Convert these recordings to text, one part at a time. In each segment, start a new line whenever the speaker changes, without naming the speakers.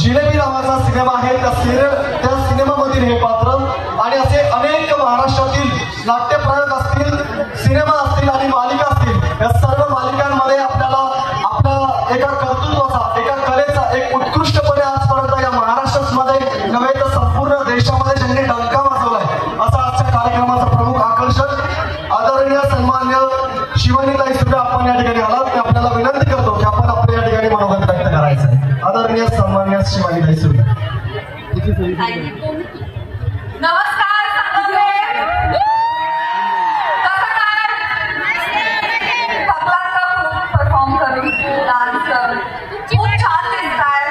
जिलेबी नावाचा सिनेमा आहे, त्या सिनेमामधील हे पात्र आणि असे अनेक महाराष्ट्रातील नाट्यप्रयोग असतील, सिनेमा असतील आणि मालिका असतील, या सर्व मालिकांमध्ये आपल्याला आपल्या एका कर्तृत्वाचा, एका कलेचा एक उत्कृष्टपणे आजपर्यंत या महाराष्ट्रामध्ये नव्हे तर संपूर्ण देशामध्ये ज्यांनी डंका वाजवलाय असा आजच्या कार्यक्रमाचा प्रमुख आकर्षक आदरणीय सन्मान्य शिवानीताई सुर्वे आपण या ठिकाणी आलात. मी आपल्याला विनंती करतो की आपण आपल्या या ठिकाणी मनोगत व्यक्त करायचं आहे. आदरणीय सन्मान्य शिवानीताई सुर्वे.
नमस्कार परफॉर्म करून डान्स खूप छान दिसताय,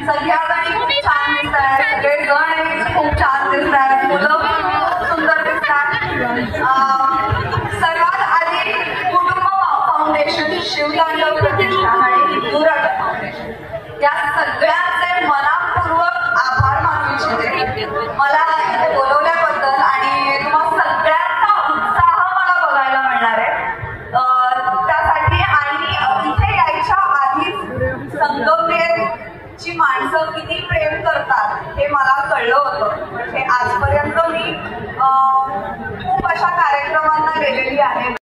सगळ्याकडे खूप छान दिसताय, सगळे गण खूप छान दिसताय, मुलं खूप सुंदर दिसतात. सर्वात आधी कुटुंब फाउंडेशन, शिवतांडव प्रतिष्ठान आणि हिंदू राजा फाउंडेशन या सगळ्यांचे मनापूर्वक आभार मानू इच्छिते मला इथे बोलवल्याबद्दल आणि तुम्हा सगळ्यांचा उत्साह मला बघायला मिळणार आहे त्यासाठी. आणि इथे यायच्या आधीच संगमनेरची माणसं किती प्रेम करतात हे मला कळलं होतं. म्हणजे आजपर्यंत मी खूप अशा कार्यक्रमांना गेलेली आहे.